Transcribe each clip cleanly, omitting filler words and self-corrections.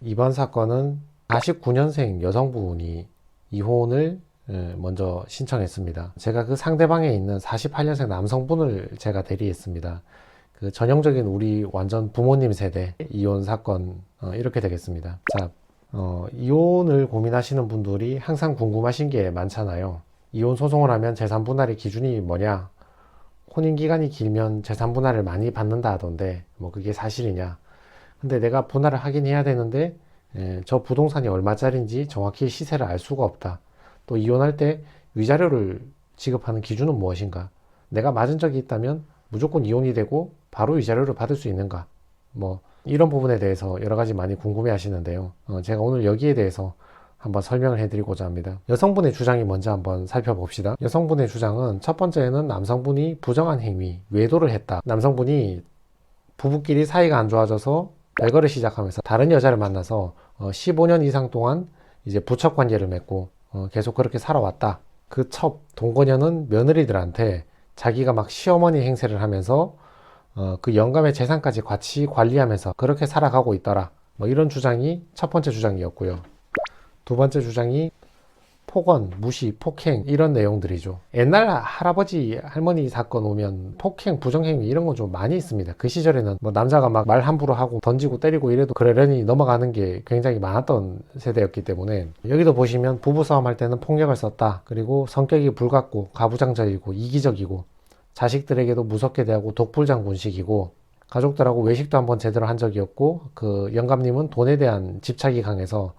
이번 사건은 49년생 여성분이 이혼을 먼저 신청했습니다. 제가 그 상대방에 있는 48년생 남성분을 제가 대리했습니다. 그 전형적인 우리 완전 부모님 세대 이혼 사건 이렇게 되겠습니다. 자, 이혼을 고민하시는 분들이 항상 궁금하신 게 많잖아요. 이혼 소송을 하면 재산 분할의 기준이 뭐냐? 혼인 기간이 길면 재산 분할을 많이 받는다 하던데 뭐 그게 사실이냐? 근데 내가 분할을 하긴 해야 되는데 저 부동산이 얼마짜리인지 정확히 시세를 알 수가 없다. 또 이혼할 때 위자료를 지급하는 기준은 무엇인가? 내가 맞은 적이 있다면 무조건 이혼이 되고 바로 위자료를 받을 수 있는가? 뭐 이런 부분에 대해서 여러 가지 많이 궁금해 하시는데요. 제가 오늘 여기에 대해서 한번 설명을 해드리고자 합니다. 여성분의 주장이 먼저 한번 살펴봅시다. 여성분의 주장은 첫 번째는 남성분이 부정한 행위, 외도를 했다. 남성분이 부부끼리 사이가 안 좋아져서 별거를 시작하면서 다른 여자를 만나서 15년 이상 동안 이제 부척 관계를 맺고 계속 그렇게 살아왔다. 그 첫 동거녀는 며느리들한테 자기가 막 시어머니 행세를 하면서 그 영감의 재산까지 같이 관리하면서 그렇게 살아가고 있더라. 뭐 이런 주장이 첫 번째 주장이었고요. 두 번째 주장이 폭언, 무시, 폭행 이런 내용들이죠. 옛날 할아버지, 할머니 사건 오면 폭행, 부정행위 이런 건 좀 많이 있습니다. 그 시절에는 뭐 남자가 막 말 함부로 하고 던지고 때리고 이래도 그러려니 넘어가는 게 굉장히 많았던 세대였기 때문에 여기도 보시면 부부싸움 할 때는 폭력을 썼다. 그리고 성격이 불같고 가부장적이고 이기적이고 자식들에게도 무섭게 대하고 독불장군식이고 가족들하고 외식도 한번 제대로 한 적이 없고 그 영감님은 돈에 대한 집착이 강해서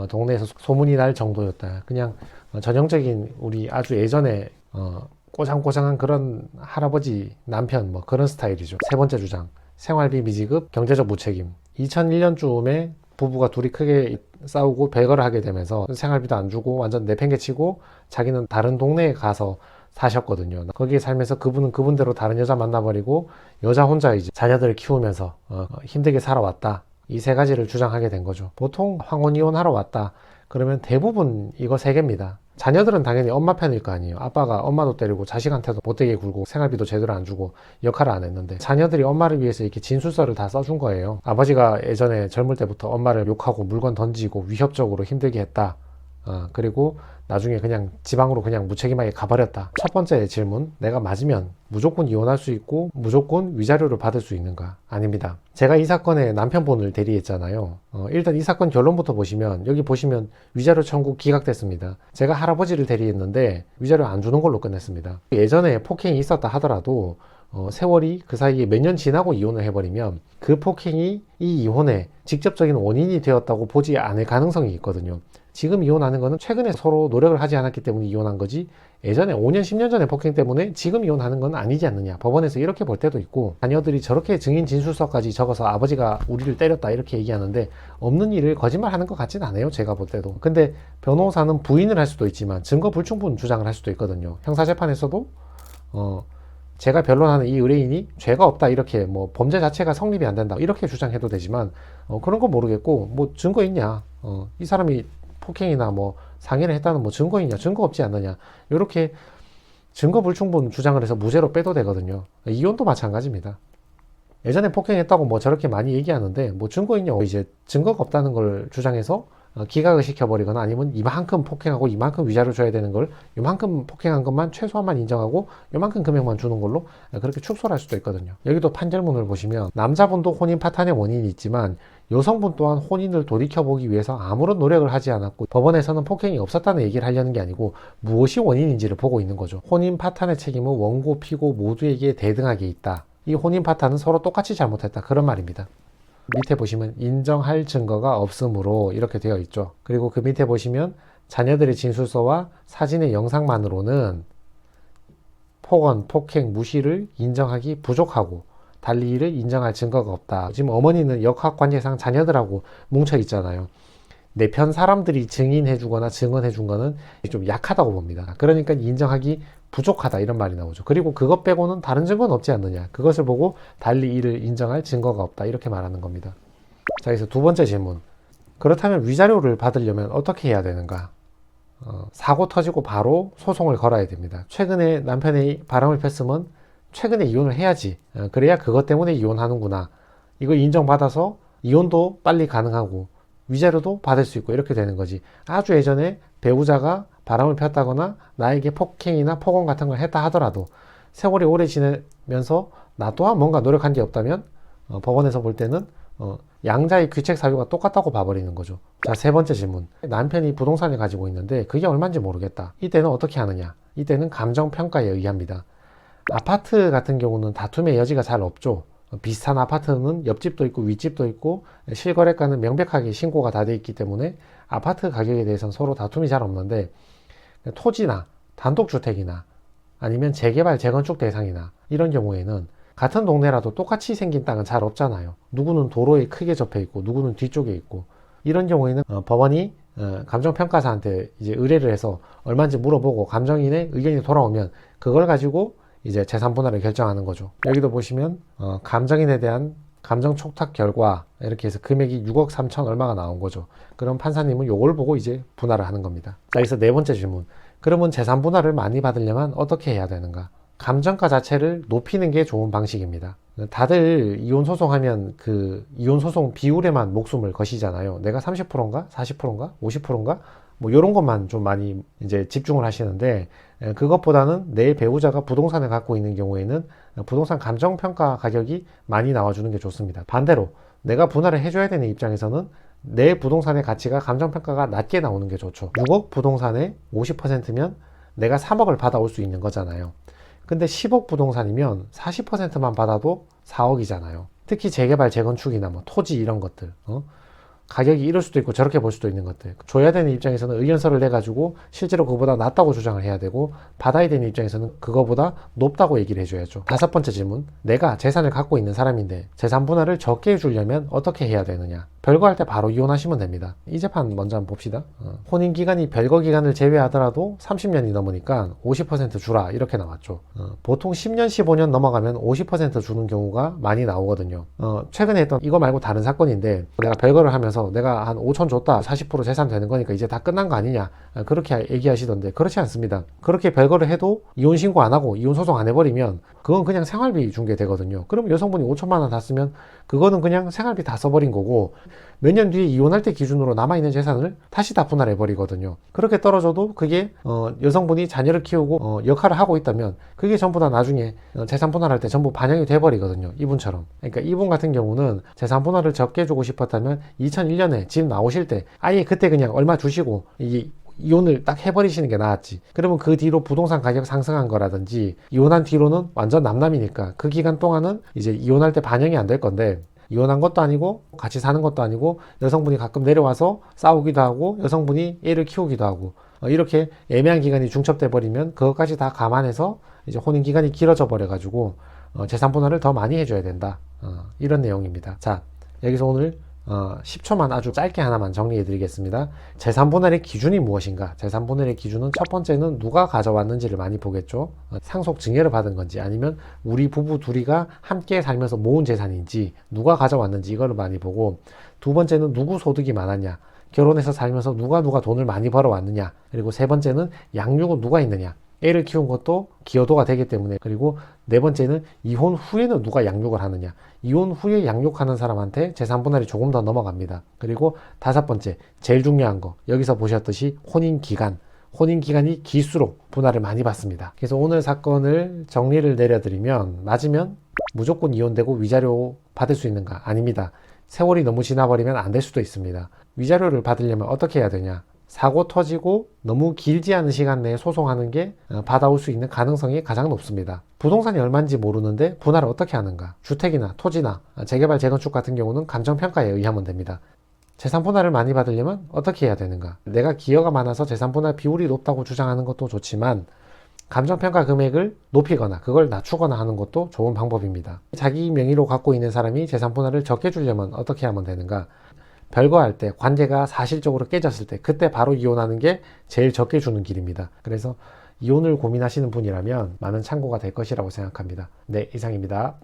동네에서 소문이 날 정도였다. 그냥 전형적인 우리 아주 예전에 꼬장꼬장한 그런 할아버지 남편 뭐 그런 스타일이죠. 세 번째 주장, 생활비 미지급, 경제적 무책임. 2001년쯤에 부부가 둘이 크게 싸우고 별거를 하게 되면서 생활비도 안 주고 완전 내팽개치고 자기는 다른 동네에 가서 사셨거든요. 거기에 살면서 그분은 그분대로 다른 여자 만나버리고 여자 혼자 이제 자녀들을 키우면서 힘들게 살아왔다. 이 세 가지를 주장하게 된 거죠. 보통 황혼 이혼하러 왔다. 그러면 대부분 이거 세 개입니다. 자녀들은 당연히 엄마 편일 거 아니에요. 아빠가 엄마도 때리고 자식한테도 못되게 굴고 생활비도 제대로 안 주고 역할을 안 했는데 자녀들이 엄마를 위해서 이렇게 진술서를 다 써준 거예요. 아버지가 예전에 젊을 때부터 엄마를 욕하고 물건 던지고 위협적으로 힘들게 했다. 그리고 나중에 그냥 지방으로 그냥 무책임하게 가버렸다. 첫 번째 질문, 내가 맞으면 무조건 이혼할 수 있고 무조건 위자료를 받을 수 있는가? 아닙니다. 제가 이 사건의 남편분을 대리했잖아요. 일단 이 사건 결론부터 보시면 여기 보시면 위자료 청구 기각됐습니다. 제가 할아버지를 대리했는데 위자료 안 주는 걸로 끝냈습니다. 예전에 폭행이 있었다 하더라도 세월이 그 사이에 몇 년 지나고 이혼을 해버리면 그 폭행이 이 이혼의 직접적인 원인이 되었다고 보지 않을 가능성이 있거든요. 지금 이혼하는 거는 최근에 서로 노력을 하지 않았기 때문에 이혼한 거지 예전에 5년 10년 전에 폭행 때문에 지금 이혼하는 건 아니지 않느냐. 법원에서 이렇게 볼 때도 있고 자녀들이 저렇게 증인 진술서까지 적어서 아버지가 우리를 때렸다 이렇게 얘기하는데 없는 일을 거짓말하는 것 같진 않아요. 제가 볼 때도. 근데 변호사는 부인을 할 수도 있지만 증거 불충분 주장을 할 수도 있거든요. 형사재판에서도 제가 변론하는 이 의뢰인이 죄가 없다 이렇게 뭐 범죄 자체가 성립이 안 된다 이렇게 주장해도 되지만 그런 거 모르겠고 뭐 증거 있냐. 이 사람이 폭행이나 뭐 상해를 했다는 뭐 증거 있냐, 증거 없지 않느냐, 이렇게 증거 불충분 주장을 해서 무죄로 빼도 되거든요. 이혼도 마찬가지입니다. 예전에 폭행했다고 뭐 저렇게 많이 얘기하는데 뭐 증거 있냐, 이제 증거가 없다는 걸 주장해서 기각을 시켜버리거나 아니면 이만큼 폭행하고 이만큼 위자료 줘야 되는 걸 이만큼 폭행한 것만 최소한만 인정하고 이만큼 금액만 주는 걸로 그렇게 축소를 할 수도 있거든요. 여기도 판결문을 보시면 남자분도 혼인 파탄의 원인이 있지만 여성분 또한 혼인을 돌이켜보기 위해서 아무런 노력을 하지 않았고 법원에서는 폭행이 없었다는 얘기를 하려는 게 아니고 무엇이 원인인지를 보고 있는 거죠. 혼인 파탄의 책임은 원고, 피고 모두에게 대등하게 있다. 이 혼인 파탄은 서로 똑같이 잘못했다. 그런 말입니다. 밑에 보시면 인정할 증거가 없으므로 이렇게 되어 있죠. 그리고 그 밑에 보시면 자녀들의 진술서와 사진의 영상만으로는 폭언, 폭행, 무시를 인정하기 부족하고 달리 이를 인정할 증거가 없다. 지금 어머니는 역학관계상 자녀들하고 뭉쳐 있잖아요. 내 편 사람들이 증인해주거나 증언해준 거는 좀 약하다고 봅니다. 그러니까 인정하기 부족하다 이런 말이 나오죠. 그리고 그것 빼고는 다른 증거는 없지 않느냐. 그것을 보고 달리 이를 인정할 증거가 없다 이렇게 말하는 겁니다. 자, 그래서 두 번째 질문. 그렇다면 위자료를 받으려면 어떻게 해야 되는가? 사고 터지고 바로 소송을 걸어야 됩니다. 최근에 남편이 바람을 폈으면 최근에 이혼을 해야지. 그래야 그것 때문에 이혼하는구나. 이걸 인정받아서 이혼도 빨리 가능하고 위자료도 받을 수 있고 이렇게 되는 거지. 아주 예전에 배우자가 바람을 폈다거나 나에게 폭행이나 폭언 같은 걸 했다 하더라도 세월이 오래 지내면서 나 또한 뭔가 노력한 게 없다면 법원에서 볼 때는 양자의 귀책 사유가 똑같다고 봐버리는 거죠. 자, 세 번째 질문. 남편이 부동산을 가지고 있는데 그게 얼마인지 모르겠다. 이때는 어떻게 하느냐? 이때는 감정평가에 의합니다. 아파트 같은 경우는 다툼의 여지가 잘 없죠. 비슷한 아파트는 옆집도 있고 윗집도 있고 실거래가는 명백하게 신고가 다 돼 있기 때문에 아파트 가격에 대해서는 서로 다툼이 잘 없는데 토지나 단독주택이나 아니면 재개발 재건축 대상이나 이런 경우에는 같은 동네라도 똑같이 생긴 땅은 잘 없잖아요. 누구는 도로에 크게 접해 있고 누구는 뒤쪽에 있고 이런 경우에는 법원이 감정평가사한테 이제 의뢰를 해서 얼마인지 물어보고 감정인의 의견이 돌아오면 그걸 가지고 이제 재산 분할을 결정하는 거죠. 여기도 보시면 감정인에 대한 감정 촉탁 결과 이렇게 해서 금액이 6억 3천 얼마가 나온 거죠. 그럼 판사님은 요걸 보고 이제 분할을 하는 겁니다. 자, 여기서 네 번째 질문. 그러면 재산 분할을 많이 받으려면 어떻게 해야 되는가? 감정가 자체를 높이는 게 좋은 방식입니다. 다들 이혼 소송하면 그 이혼 소송 비율에만 목숨을 거시잖아요. 내가 30%인가 40%인가 50%인가 뭐 이런 것만 좀 많이 이제 집중을 하시는데 그것보다는 내 배우자가 부동산을 갖고 있는 경우에는 부동산 감정평가 가격이 많이 나와주는 게 좋습니다. 반대로 내가 분할을 해줘야 되는 입장에서는 내 부동산의 가치가 감정평가가 낮게 나오는 게 좋죠. 6억 부동산의 50%면 내가 3억을 받아올 수 있는 거잖아요. 근데 10억 부동산이면 40%만 받아도 4억이잖아요. 특히 재개발, 재건축이나 뭐 토지 이런 것들, 가격이 이럴 수도 있고 저렇게 볼 수도 있는 것들. 줘야 되는 입장에서는 의견서를 내가지고 실제로 그거보다 낮다고 주장을 해야 되고 받아야 되는 입장에서는 그거보다 높다고 얘기를 해줘야죠. 다섯 번째 질문. 내가 재산을 갖고 있는 사람인데 재산 분할을 적게 해주려면 어떻게 해야 되느냐? 별거할 때 바로 이혼하시면 됩니다. 이 재판 먼저 한번 봅시다. 혼인기간이 별거 기간을 제외하더라도 30년이 넘으니까 50% 주라 이렇게 나왔죠. 보통 10년, 15년 넘어가면 50% 주는 경우가 많이 나오거든요. 최근에 했던 이거 말고 다른 사건인데 내가 별거를 하면서 내가 한 5천 줬다 40% 재산 되는 거니까 이제 다 끝난 거 아니냐 그렇게 얘기하시던데 그렇지 않습니다. 그렇게 별거를 해도 이혼 신고 안 하고 이혼 소송 안 해버리면 그건 그냥 생활비 준 게 되거든요. 그럼 여성분이 5천만 원 다 쓰면 그거는 그냥 생활비 다 써버린 거고 몇 년 뒤에 이혼할 때 기준으로 남아있는 재산을 다시 다 분할해 버리거든요. 그렇게 떨어져도 그게 여성분이 자녀를 키우고 역할을 하고 있다면 그게 전부 다 나중에 재산 분할할 때 전부 반영이 돼 버리거든요. 이분처럼. 그러니까 이분 같은 경우는 재산 분할을 적게 주고 싶었다면 2001년에 집 나오실 때 아예 그때 그냥 얼마 주시고 이게 이혼을 딱 해버리시는 게 나았지. 그러면 그 뒤로 부동산 가격 상승한 거라든지 이혼한 뒤로는 완전 남남이니까 그 기간 동안은 이제 이혼할 때 반영이 안 될 건데 이혼한 것도 아니고 같이 사는 것도 아니고 여성분이 가끔 내려와서 싸우기도 하고 여성분이 애를 키우기도 하고 이렇게 애매한 기간이 중첩돼 버리면 그것까지 다 감안해서 이제 혼인 기간이 길어져 버려 가지고 재산 분할을 더 많이 해줘야 된다. 이런 내용입니다. 자, 여기서 오늘 10초만 아주 짧게 하나만 정리해 드리겠습니다. 재산 분할의 기준이 무엇인가? 재산 분할의 기준은 첫 번째는 누가 가져왔는지를 많이 보겠죠. 상속 증여를 받은 건지 아니면 우리 부부 둘이가 함께 살면서 모은 재산인지 누가 가져왔는지 이거를 많이 보고 두 번째는 누구 소득이 많았냐? 결혼해서 살면서 누가 돈을 많이 벌어왔느냐? 그리고 세 번째는 양육은 누가 있느냐? 애를 키운 것도 기여도가 되기 때문에 그리고 네 번째는 이혼 후에는 누가 양육을 하느냐 이혼 후에 양육하는 사람한테 재산 분할이 조금 더 넘어갑니다. 그리고 다섯 번째 제일 중요한 거 여기서 보셨듯이 혼인기간이 길수록 분할을 많이 받습니다. 그래서 오늘 사건을 정리를 내려드리면 맞으면 무조건 이혼되고 위자료 받을 수 있는가? 아닙니다. 세월이 너무 지나버리면 안 될 수도 있습니다. 위자료를 받으려면 어떻게 해야 되냐? 사고 터지고 너무 길지 않은 시간 내에 소송하는 게 받아올 수 있는 가능성이 가장 높습니다. 부동산이 얼마인지 모르는데 분할을 어떻게 하는가? 주택이나 토지나 재개발 재건축 같은 경우는 감정평가에 의하면 됩니다. 재산 분할을 많이 받으려면 어떻게 해야 되는가? 내가 기여가 많아서 재산 분할 비율이 높다고 주장하는 것도 좋지만 감정평가 금액을 높이거나 그걸 낮추거나 하는 것도 좋은 방법입니다. 자기 명의로 갖고 있는 사람이 재산 분할을 적게 주려면 어떻게 하면 되는가? 별거할 때 관계가 사실적으로 깨졌을 때 그때 바로 이혼하는 게 제일 적게 주는 길입니다. 그래서 이혼을 고민하시는 분이라면 많은 참고가 될 것이라고 생각합니다. 네, 이상입니다.